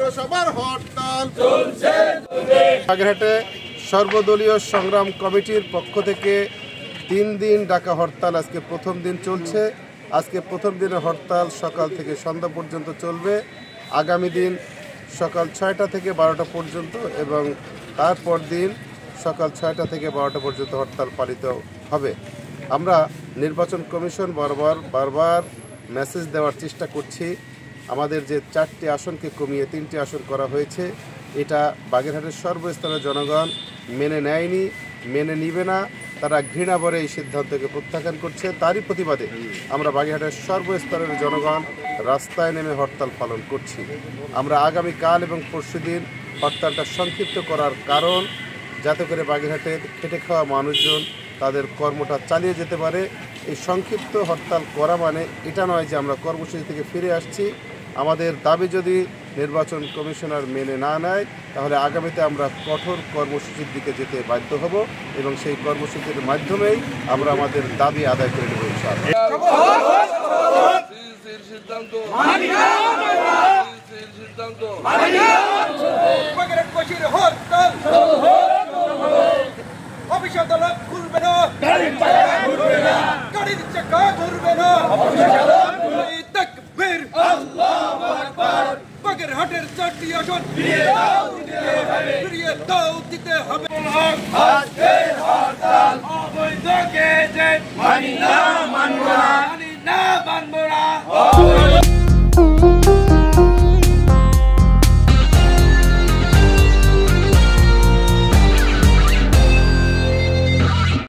পৌরসভার হরতাল চলছে। বাগেরহাটে সর্বদলীয় সংগ্রাম কমিটির পক্ষ থেকে 3 দিন ডাকা হরতাল আজকে প্রথম দিন চলছে। আজকে প্রথম দিনের হরতাল সকাল থেকে সন্ধ্যা পর্যন্ত চলবে। আগামী দিন সকাল 6টা থেকে 12টা পর্যন্ত এবং তারপর দিন সকাল 6টা থেকে 12টা পর্যন্ত হরতাল পালিত হবে। আমরা নির্বাচন কমিশন বারবার মেসেজ দেওয়ার চেষ্টা করছি। আমাদের যে 4টি আসনকে কমিয়ে 3টি আসন করা হয়েছে, এটা বাগেরহাটের সর্বস্তরের জনগণ মেনে নেয়নি, মেনে নিবে না। তারা ঘৃণাভরে এই সিদ্ধান্তকে প্রত্যাখ্যান করছে। তারই প্রতিবাদে আমরা বাগেরহাটের সর্বস্তরের জনগণ রাস্তায় নেমে হরতাল পালন করছি। আমরা আগামীকাল এবং পরশুদিন হরতালটা সংক্ষিপ্ত করার কারণ, যাতে করে বাগেরহাটের খেটে খাওয়া মানুষজন তাদের কর্মটা চালিয়ে যেতে পারে। এই সংক্ষিপ্ত হরতাল করা মানে এটা নয় যে আমরা কর্মসূচি থেকে ফিরে আসছি। আমাদের দাবি যদি নির্বাচন কমিশনার মেনে না নেয়, তাহলে আগামীতে আমরা কঠোর কর্মসূচির দিকে যেতে বাধ্য হব এবং সেই কর্মসূচির মাধ্যমেই আমরা আমাদের দাবি আদায় করে নেব ইনশাআল্লাহ। অফিস আদালত খুলবে না, গাড়ির চাকা ঘুরবে না।